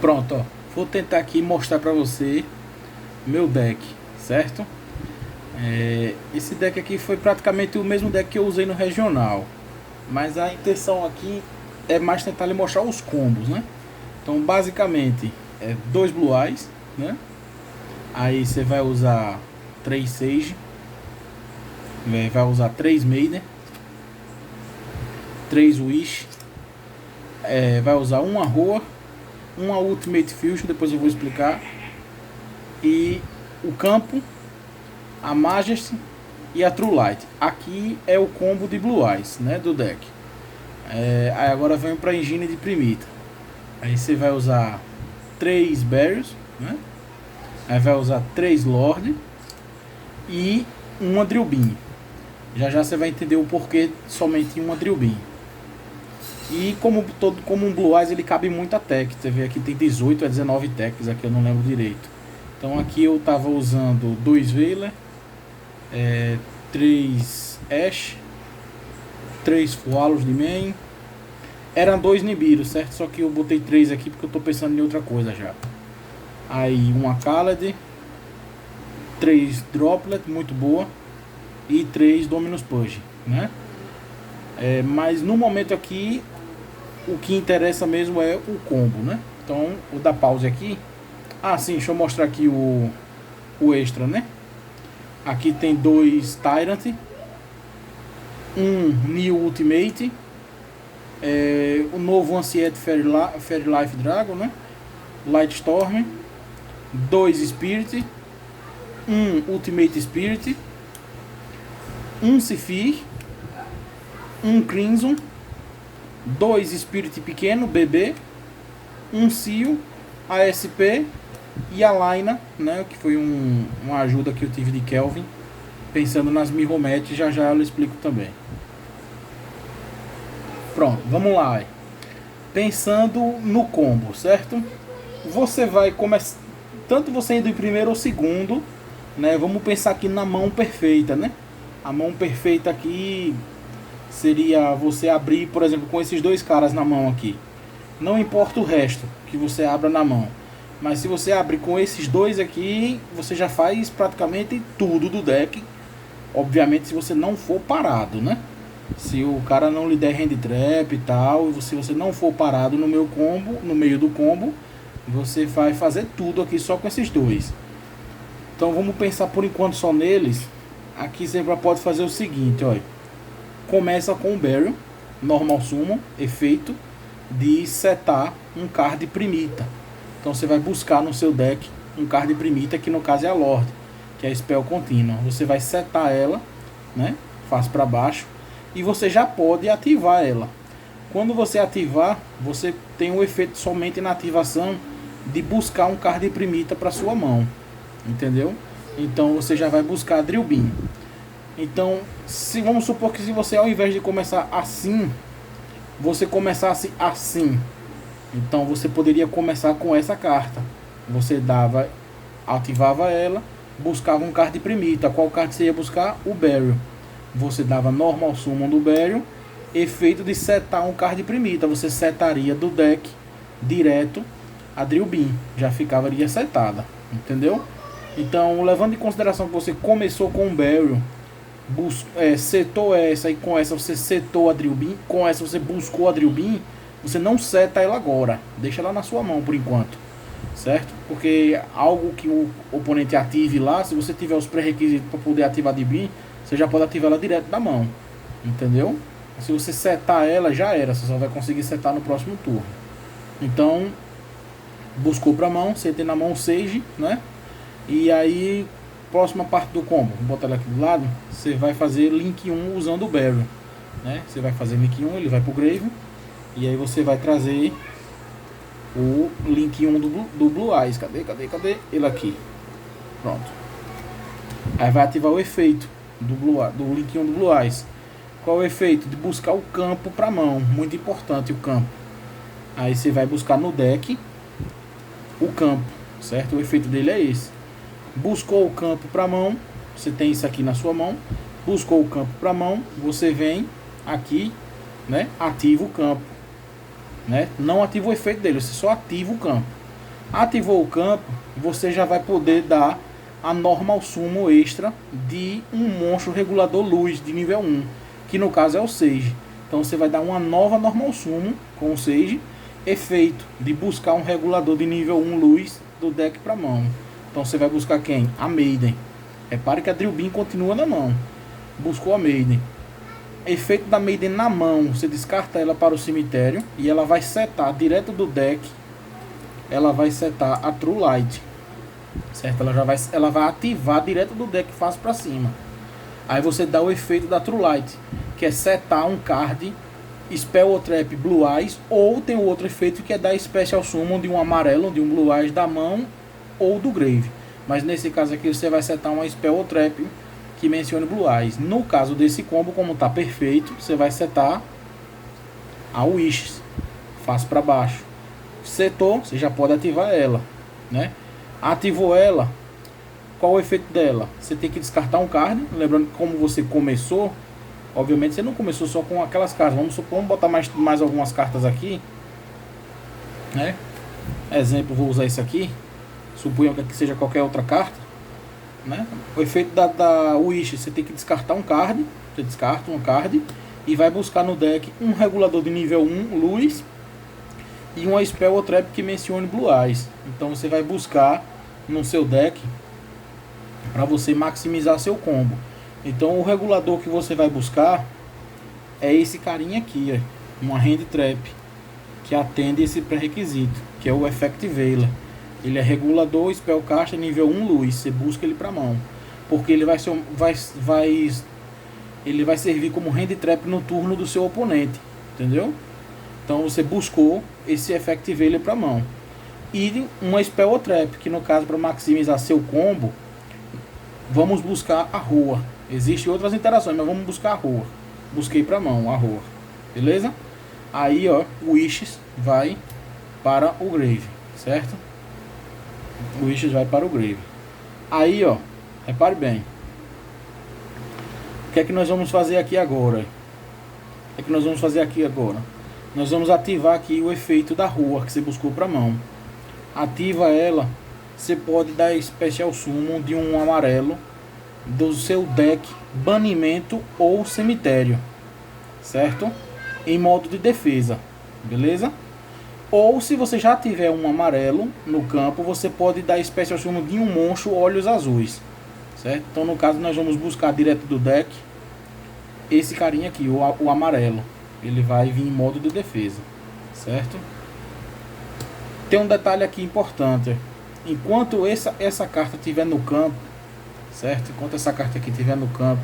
Pronto, ó. Vou tentar aqui mostrar pra você meu deck, certo? Esse deck aqui foi praticamente o mesmo deck que eu usei no regional, mas a intenção aqui é mais tentar lhe mostrar os combos, né? Então basicamente é dois Blue Eyes, né? Aí você vai usar 3 Sage, vai usar 3 Maiden, 3 Wish, vai usar uma Roa, uma Ultimate Fusion, depois eu vou explicar, e o campo, a Majesty e a True Light. Aqui é o combo de Blue Eyes, né, do deck. Aí agora vem para a engine de Primita. Aí você vai usar 3 Barriers, né? Aí vai usar 3 Lord e uma Drill Beam. Já já você vai entender o porquê somente uma Drill Beam. E como um Blue Eyes ele cabe muita tech. Você vê aqui tem 18 a 19 techs, aqui eu não lembro direito. Então aqui eu tava usando 2 Veiler, 3 Ash, 3 Fualos de main. Eram 2 Nibiru, certo? Só que eu botei 3 aqui porque eu tô pensando em outra coisa já. Aí uma Khaled, 3 Droplet, muito boa, e 3 Dominus Purge, né? Mas no momento aqui o que interessa mesmo é o combo, né? Então vou dar pause aqui. Sim, deixa eu mostrar aqui o extra, né? Aqui tem 2 Tyrant, um New Ultimate, o novo Anciette Fairy Life Dragon, né? Light Storm, 2 Spirit, um Ultimate Spirit, um Sephir, um Crimson, 2 Spirit pequeno, bebê, um Seal, ASP e a Laina, né, que foi uma ajuda que eu tive de Kelvin, pensando nas Mirrormatch, já já eu explico também. Pronto, vamos lá. Pensando no combo, certo? Você vai começar, tanto você indo em primeiro ou segundo, né? Vamos pensar aqui na mão perfeita, né? A mão perfeita aqui seria você abrir, por exemplo, com esses 2 caras na mão aqui. Não importa o resto que você abra na mão, mas se você abrir com esses 2 aqui, você já faz praticamente tudo do deck. Obviamente se você não for parado, né? Se o cara não lhe der hand trap e tal, e se você não for parado no meio do combo, você vai fazer tudo aqui só com esses 2. Então vamos pensar por enquanto só neles. Aqui você pode fazer o seguinte, olha. Começa com o Barrel, Normal Summon, efeito de setar um card Primita. Então você vai buscar no seu deck um card Primita, que no caso é a Lord, que é a spell contínua. Você vai setar ela, né? Face para baixo, e você já pode ativar ela. Quando você ativar, você tem um efeito somente na ativação de buscar um card Primita para sua mão, entendeu? Então você já vai buscar a Drill Beam. Então, vamos supor que se você, ao invés de começar assim, você começasse assim, então você poderia começar com essa carta. Você ativava ela, buscava um card Primita. Qual card você ia buscar? O Barrel. Você dava Normal Summon do Barrel, efeito de setar um card Primita. Você setaria do deck direto a Drill Beam, já ficaria setada, entendeu? Então, levando em consideração que você começou com o Barrel, setou essa, e com essa você setou a Drill Beam, com essa você buscou a Drill Beam, você não seta ela agora, deixa ela na sua mão por enquanto, certo? Porque algo que o oponente ative lá, se você tiver os pré-requisitos para poder ativar a Drill Beam, você já pode ativar ela direto da mão, entendeu? Se você setar ela, já era, você só vai conseguir setar no próximo turno. Então, buscou pra mão, setei na mão o Sage, né? E aí, próxima parte do combo, vou botar ela aqui do lado, você vai fazer Link 1 usando o Barrel, né? Você vai fazer Link 1, ele vai pro Grave, e aí você vai trazer o Link 1 do Blue Eyes. Cadê? Ele aqui. Pronto. Aí vai ativar o efeito do Link 1 do Blue Eyes. Qual é o efeito? De buscar o campo pra mão. Muito importante o campo. Aí você vai buscar no deck o campo, certo? O efeito dele é esse. Buscou o campo para mão, você tem isso aqui na sua mão. Buscou o campo para mão, você vem aqui, né? Ativa o campo, né? Não ativa o efeito dele, você só ativa o campo. Ativou o campo, você já vai poder dar a normal summon extra de um monstro regulador luz de nível 1, que no caso é o Sage. Então você vai dar uma nova normal summon com o Sage, efeito de buscar um regulador de nível 1 luz do deck para mão. Então você vai buscar quem? A Maiden. Repare que a Drillbeam continua na mão. Buscou a Maiden. Efeito da Maiden na mão, você descarta ela para o cemitério e ela vai setar direto do deck. Ela vai setar a True Light, certo? Ela vai ativar direto do deck face para cima. Aí você dá o efeito da True Light, que é setar um card Spell or Trap Blue Eyes, ou tem o outro efeito que é dar Special Summon de um amarelo, de um Blue Eyes da mão ou do Grave. Mas nesse caso aqui você vai setar uma Spell or Trap que mencione Blue Eyes. No caso desse combo, como está perfeito, você vai setar a Wishes, face para baixo. Setou, você já pode ativar ela, né? Ativou ela, qual o efeito dela? Você tem que descartar um card. Lembrando que como você começou, obviamente você não começou só com aquelas cartas. Vamos supor, vamos botar mais algumas cartas aqui, né? Exemplo, vou usar isso aqui. Suponham que seja qualquer outra carta, né? O efeito da Wish, você tem que descartar um card. Você descarta um card e vai buscar no deck um regulador de nível 1 luz e uma Spell or Trap que mencione Blue Eyes. Então você vai buscar no seu deck para você maximizar seu combo. Então o regulador que você vai buscar é esse carinha aqui, ó, uma Hand Trap que atende esse pré-requisito, que é o Effect Veiler. Ele é regulador, Spellcaster nível 1 luz. Você busca ele para mão, porque ele vai servir como Hand Trap no turno do seu oponente, entendeu? Então você buscou esse Effect Veiler para mão. E uma Spell or Trap, que no caso para maximizar seu combo, vamos buscar a Rua. Existem outras interações, mas vamos buscar a Rua. Busquei para mão a Rua. Beleza? Aí, ó, o Wishes vai para o Grave, certo? O Wishes vai para o Grave. Aí, ó, repare bem. O que é que nós vamos fazer aqui agora? O que é que nós vamos fazer aqui agora? Nós vamos ativar aqui o efeito da Rua que você buscou para mão. Ativa ela. Você pode dar Special Summon de um amarelo do seu deck, banimento ou cemitério, certo? Em modo de defesa, beleza? Ou se você já tiver um amarelo no campo, você pode dar Special Summon de um monstro olhos azuis, certo? Então no caso nós vamos buscar direto do deck esse carinha aqui, o amarelo. Ele vai vir em modo de defesa, certo? Tem um detalhe aqui importante. Enquanto essa carta estiver no campo, certo? Enquanto essa carta aqui estiver no campo,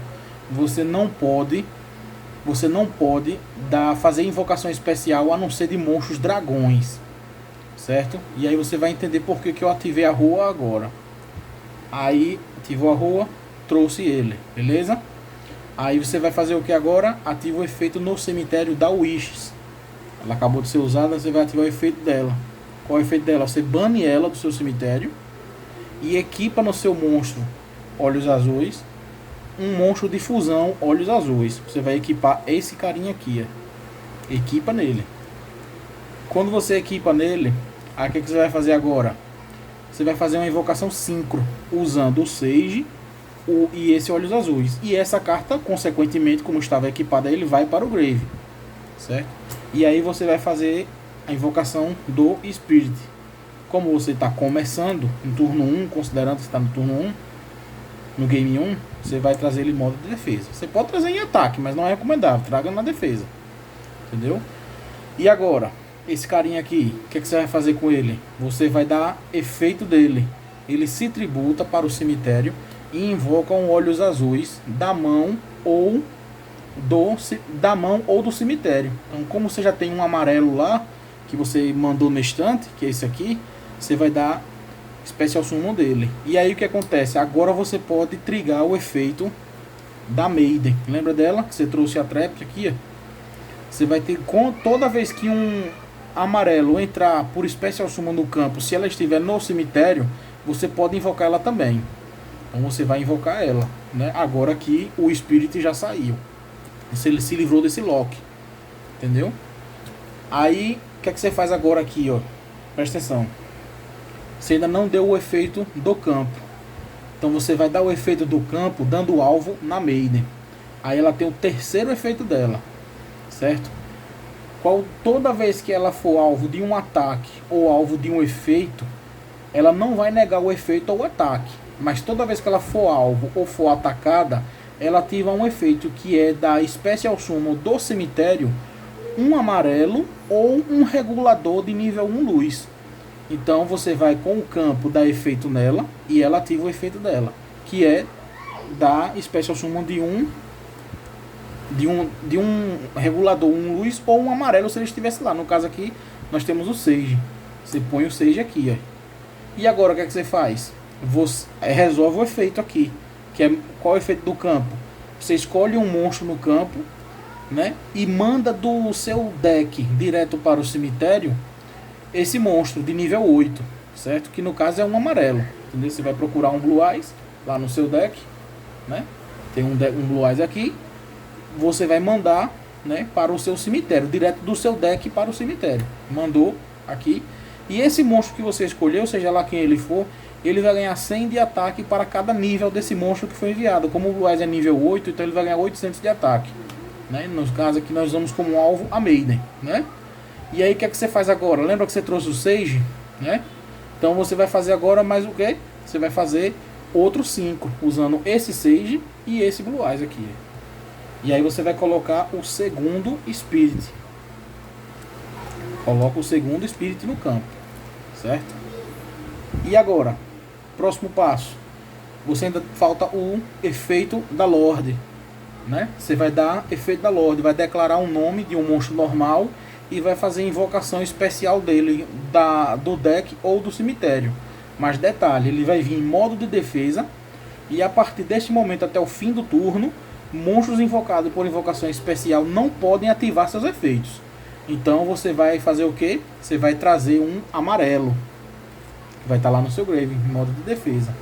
você não pode fazer invocação especial a não ser de monstros dragões, certo? E aí você vai entender por que eu ativei a Rua agora. Aí ativou a Rua, trouxe ele, beleza? Aí você vai fazer o que agora? Ativa o efeito no cemitério da Wishes. Ela acabou de ser usada, você vai ativar o efeito dela. Qual é o efeito dela? Você bane ela do seu cemitério e equipa no seu monstro olhos azuis um monstro de fusão olhos azuis. Você vai equipar esse carinha aqui, ó. Equipa nele. Quando você equipa nele, aí o que você vai fazer agora? Você vai fazer uma invocação sincro usando o Sage e esse olhos azuis. E essa carta, consequentemente, como estava equipada, ele vai para o Grave, certo? E aí você vai fazer a invocação do Spirit. Como você está começando no turno 1, considerando que está no turno 1, no game 1, você vai trazer ele em modo de defesa. Você pode trazer em ataque, mas não é recomendável. Traga na defesa. Entendeu? E agora, esse carinha aqui, o que, é que você vai fazer com ele? Você vai dar efeito dele. Ele se tributa para o cemitério e invoca um olhos azuis da mão ou do cemitério. Então, como você já tem um amarelo lá que você mandou no estante, que é esse aqui, você vai dar Special Summon dele. E aí o que acontece? Agora você pode trigar o efeito da Maiden. Lembra dela? Que você trouxe a trap aqui, ó. Você vai ter, toda vez que um amarelo entrar por Special Summon no campo, se ela estiver no cemitério, você pode invocar ela também. Então você vai invocar ela, né? Agora que o Spirit já saiu, ele se livrou desse lock, entendeu? Aí o que é que você faz agora aqui, ó? Presta atenção. Você ainda não deu o efeito do campo. Então você vai dar o efeito do campo dando o alvo na Maiden. Aí ela tem o terceiro efeito dela, certo? Toda vez que ela for alvo de um ataque ou alvo de um efeito, ela não vai negar o efeito ou o ataque. Mas toda vez que ela for alvo ou for atacada, ela ativa um efeito que é da Special Summon do cemitério, um amarelo ou um regulador de nível 1 luz. Então você vai com o campo dar efeito nela e ela ativa o efeito dela, que é da Special Summon de um regulador 1 luz ou um amarelo se ele estivesse lá. No caso aqui nós temos o Sage. Você põe o Sage aqui, ó. E agora o que é que você faz? Você resolve o efeito aqui, que é qual é o efeito do campo? Você escolhe um monstro no campo, né? E manda do seu deck direto para o cemitério esse monstro de nível 8, certo? Que no caso é um amarelo, entendeu? Você vai procurar um Blue Eyes lá no seu deck, né? Tem um Blue Eyes aqui. Você vai mandar, né, para o seu cemitério, direto do seu deck para o cemitério. Mandou aqui. E esse monstro que você escolheu, seja lá quem ele for, ele vai ganhar 100 de ataque para cada nível desse monstro que foi enviado. Como o Blue Eyes é nível 8, então ele vai ganhar 800 de ataque, né? No caso aqui nós usamos como alvo a Maiden, né? E aí o que é que você faz agora? Lembra que você trouxe o Sage, né? Então você vai fazer agora mais o quê? Você vai fazer outros 5, usando esse Sage e esse Blue Eyes aqui. E aí você vai colocar o segundo Spirit. Coloca o segundo Spirit no campo, certo? E agora, próximo passo. Você ainda falta o efeito da Lorde, né? Você vai dar efeito da Lorde, vai declarar um nome de um monstro normal e vai fazer invocação especial dele do deck ou do cemitério. Mas detalhe, ele vai vir em modo de defesa e a partir deste momento até o fim do turno, monstros invocados por invocação especial não podem ativar seus efeitos. Então você vai fazer o que? Você vai trazer um amarelo, que vai estar lá no seu grave, em modo de defesa,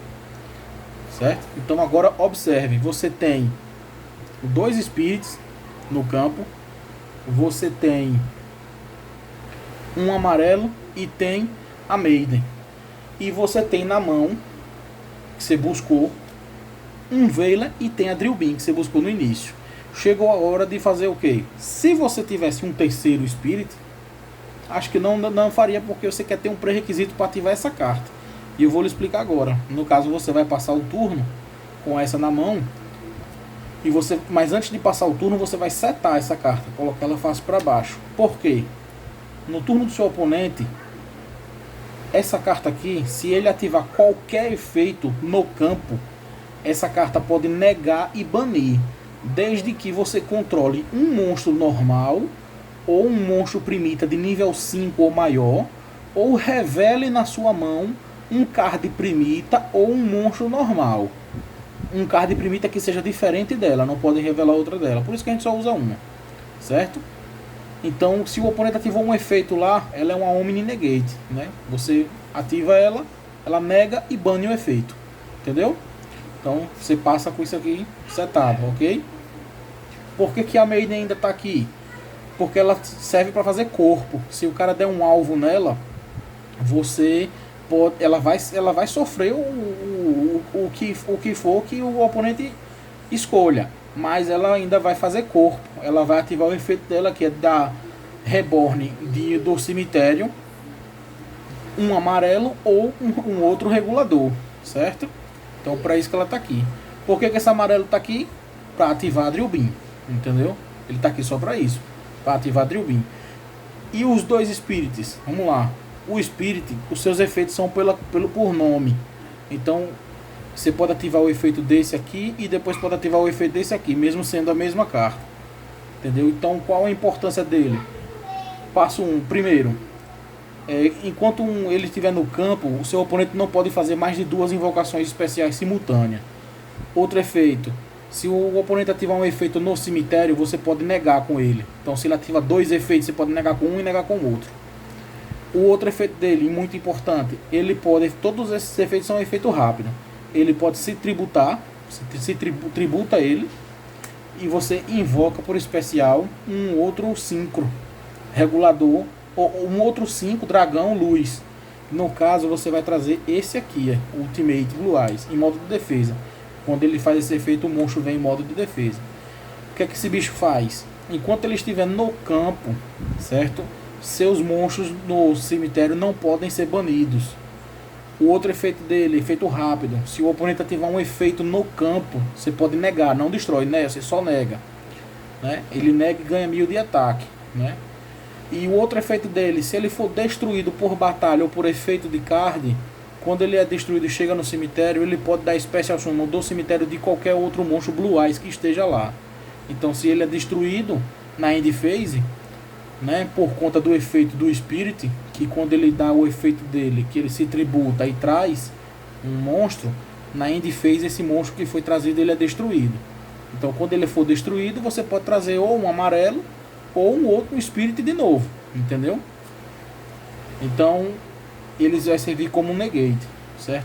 certo? Então agora observe, você tem 2 Spirits no campo, você tem um amarelo e tem a Maiden. E você tem na mão, que você buscou, um Veiler e tem a Drillbeam, que você buscou no início. Chegou a hora de fazer o que? Se você tivesse um terceiro Spirit, acho que não faria, porque você quer ter um pré-requisito para ativar essa carta. E eu vou lhe explicar agora. No caso, você vai passar o turno com essa na mão. Mas antes de passar o turno, você vai setar essa carta, colocar ela face para baixo. Por quê? No turno do seu oponente, essa carta aqui, se ele ativar qualquer efeito no campo, essa carta pode negar e banir, desde que você controle um monstro normal ou um monstro primita de nível 5 ou maior, ou revele na sua mão um card primita ou um monstro normal. Um card primita que seja diferente dela, não pode revelar outra dela. Por isso que a gente só usa uma, certo? Então, se o oponente ativou um efeito lá, ela é uma Omni Negate, né? Você ativa ela, ela nega e bane o efeito, entendeu? Então, você passa com isso aqui setado, ok? Por que a Maiden ainda está aqui? Porque ela serve para fazer corpo. Se o cara der um alvo nela, ela vai sofrer o que for que o oponente escolha. Mas ela ainda vai fazer corpo. Ela vai ativar o efeito dela, que é da Reborn do cemitério, um amarelo ou um outro regulador, certo? Então, para isso que ela está aqui. Por que esse amarelo está aqui? Para ativar a Drillbeam, entendeu? Ele está aqui só para isso, para ativar a Drillbeam. E os 2 Spirits, vamos lá. O Spirit, os seus efeitos são por nome. Então, você pode ativar o efeito desse aqui e depois pode ativar o efeito desse aqui, mesmo sendo a mesma carta. Entendeu? Então, qual a importância dele? Passo 1. Primeiro, enquanto ele estiver no campo, o seu oponente não pode fazer mais de 2 invocações especiais simultâneas. Outro efeito, se o oponente ativar um efeito no cemitério, você pode negar com ele. Então, se ele ativa 2 efeitos, você pode negar com um e negar com o outro. O outro efeito dele, muito importante, todos esses efeitos são efeito rápido. Ele pode se tributar, tributa ele, e você invoca por especial um outro 5 regulador, ou um outro 5 dragão luz, No caso, você vai trazer esse aqui, Ultimate Blue Eyes, em modo de defesa. Quando ele faz esse efeito, o monstro vem em modo de defesa. O que é que esse bicho faz? Enquanto ele estiver no campo, certo? Seus monstros no cemitério não podem ser banidos. O outro efeito dele, efeito rápido. Se o oponente ativar um efeito no campo, você pode negar, não destrói, né? Você só nega, né? Ele nega e ganha 1000 de ataque, né? E o outro efeito dele, se ele for destruído por batalha ou por efeito de card, quando ele é destruído e chega no cemitério, ele pode dar Special Summon do cemitério de qualquer outro monstro Blue Eyes que esteja lá. Então, se ele é destruído na End Phase, né, por conta do efeito do Spirit, que quando ele dá o efeito dele, que ele se tributa e traz um monstro, na End Phase esse monstro que foi trazido, ele é destruído. Então, quando ele for destruído, você pode trazer ou um amarelo ou um outro Spirit de novo, entendeu? Então, eles vai servir como um negate, certo?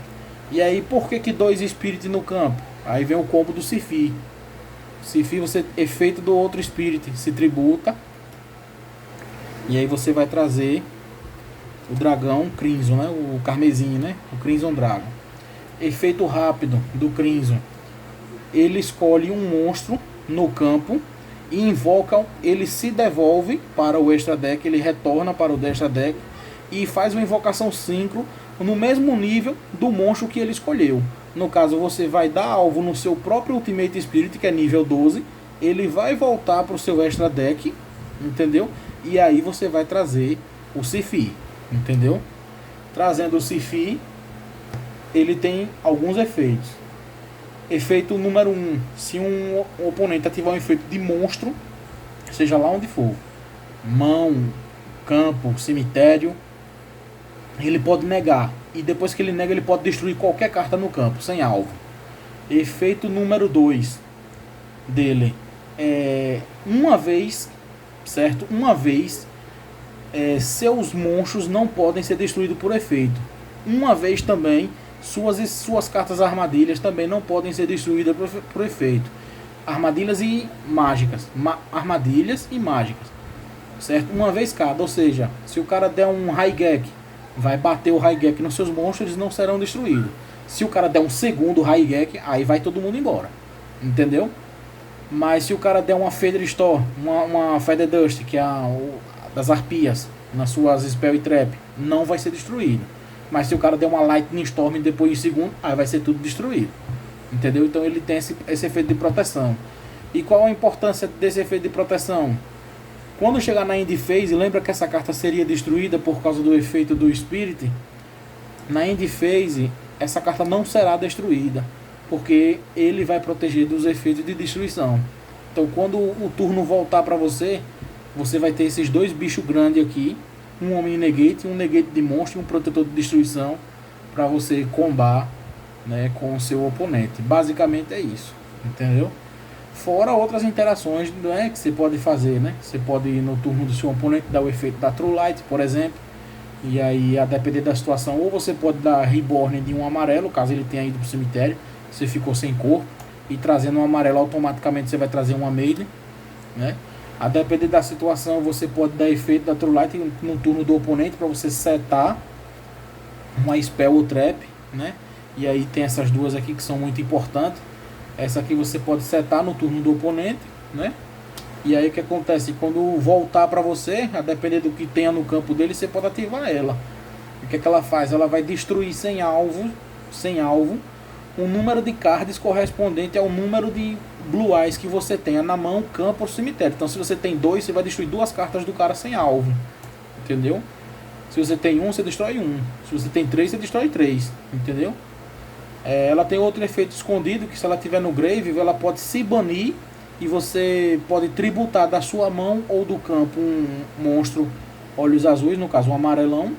E aí, por que 2 Spirit no campo? Aí vem o combo do Siphi. Siphi, você efeito do outro Spirit, se tributa. E aí você vai trazer o dragão Crimson, né? O Carmesim, né? O Crimson Dragon. Efeito rápido do Crimson. Ele escolhe um monstro no campo e invoca, ele se devolve para o extra deck, ele retorna para o extra deck e faz uma invocação síncro no mesmo nível do monstro que ele escolheu. No caso, você vai dar alvo no seu próprio Ultimate Spirit, que é nível 12, ele vai voltar para o seu extra deck, entendeu? E aí você vai trazer o Siphi, entendeu? Trazendo o Siphi, ele tem alguns efeitos. Efeito número 1, se um oponente ativar um efeito de monstro, seja lá onde for, mão, campo, cemitério, ele pode negar. E depois que ele nega, ele pode destruir qualquer carta no campo, sem alvo. Efeito número 2 dele é uma vez, certo? Uma vez, seus monstros não podem ser destruídos por efeito. Uma vez também, suas cartas armadilhas também não podem ser destruídas por efeito. Armadilhas e mágicas. Armadilhas e mágicas. Certo? Uma vez cada. Ou seja, se o cara der um Raigek, vai bater o Raigek nos seus monstros, eles não serão destruídos. Se o cara der um segundo Raigek, aí vai todo mundo embora. Entendeu? Mas se o cara der uma Feather Store, uma Feather Dust, que é das arpias, nas suas Spell e Trap, não vai ser destruído. Mas se o cara der uma Lightning Storm depois em segundo, aí vai ser tudo destruído. Entendeu? Então ele tem esse efeito de proteção. E qual a importância desse efeito de proteção? Quando chegar na End Phase, lembra que essa carta seria destruída por causa do efeito do Spirit? Na End Phase, essa carta não será destruída, porque ele vai proteger dos efeitos de destruição. Então quando o turno voltar para você, você vai ter esses 2 bichos grandes aqui, um Omni Negate, um Negate de monstro e um protetor de destruição, para você combar, né, com o seu oponente. Basicamente é isso, entendeu? Fora outras interações, né, que você pode fazer, né? Você pode ir no turno do seu oponente dar o efeito da True Light, por exemplo. E aí, a depender da situação, ou você pode dar Reborn de um amarelo, caso ele tenha ido para o cemitério, você ficou sem cor, e trazendo um amarelo automaticamente você vai trazer uma Maiden, né? A depender da situação, você pode dar efeito da True Light no turno do oponente para você setar uma Spell ou Trap, né? E aí tem essas duas aqui que são muito importantes. Essa aqui você pode setar no turno do oponente, né? E aí o que acontece? Quando voltar para você, a depender do que tenha no campo dele, você pode ativar ela. O que é que ela faz? Ela vai destruir sem alvo, um número de cards correspondente ao número de Blue Eyes que você tenha na mão, campo ou cemitério. Então se você tem 2, você vai destruir 2 cartas do cara sem alvo. Entendeu? Se você tem 1, você destrói 1. Se você tem 3, você destrói 3. Entendeu? Ela tem outro efeito escondido, que se ela tiver no grave, ela pode se banir e você pode tributar da sua mão ou do campo um monstro olhos azuis, no caso um amarelão,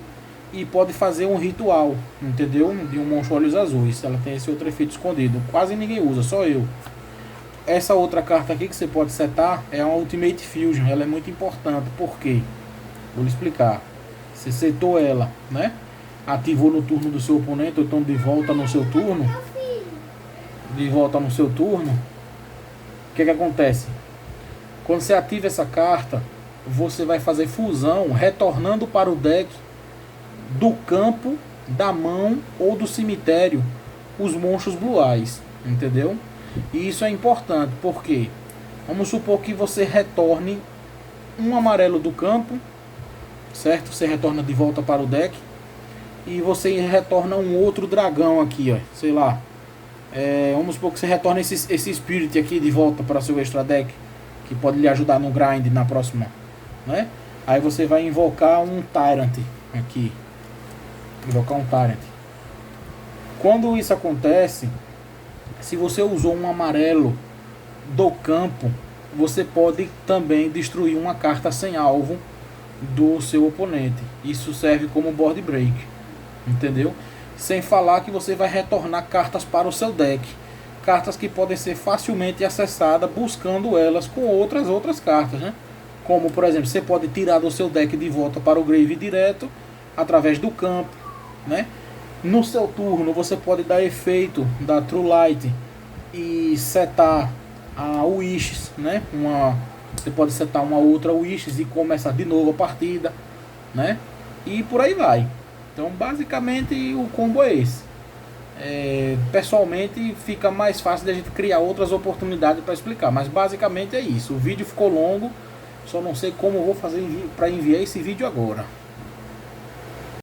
e pode fazer um ritual, entendeu? De um monstro olhos azuis. Ela tem esse outro efeito escondido, quase ninguém usa, só eu. Essa outra carta aqui que você pode setar é uma Ultimate Fusion. Ela é muito importante, por quê? Vou lhe explicar. Você setou ela, né? Ativou no turno do seu oponente, ou então de volta no seu turno. O que acontece? Quando você ativa essa carta, você vai fazer fusão, retornando para o deck do campo, da mão ou do cemitério os monstros Blue Eyes, entendeu? E isso é importante porque vamos supor que você retorne um amarelo do campo, certo? Você retorna de volta para o deck e você retorna um outro dragão aqui, ó, sei lá. Vamos supor que você retorna esse Spirit aqui de volta para seu extra deck, que pode lhe ajudar no grind na próxima, né? Aí você vai invocar um Tyrant aqui, invocar um Tyrant. Quando isso acontece, se você usou um amarelo do campo, você pode também destruir uma carta sem alvo do seu oponente. Isso serve como board break, entendeu? Sem falar que você vai retornar cartas para o seu deck, cartas que podem ser facilmente acessadas buscando elas com outras cartas, né? Como por exemplo, você pode tirar do seu deck de volta para o grave direto através do campo, né? No seu turno você pode dar efeito da True Light e setar a Wishes, né? Você pode setar uma outra Wishes e começar de novo a partida, né? E por aí vai. Então basicamente o combo é esse. Pessoalmente fica mais fácil de a gente criar outras oportunidades para explicar, mas basicamente é isso. O vídeo ficou longo, só não sei como eu vou fazer para enviar esse vídeo agora.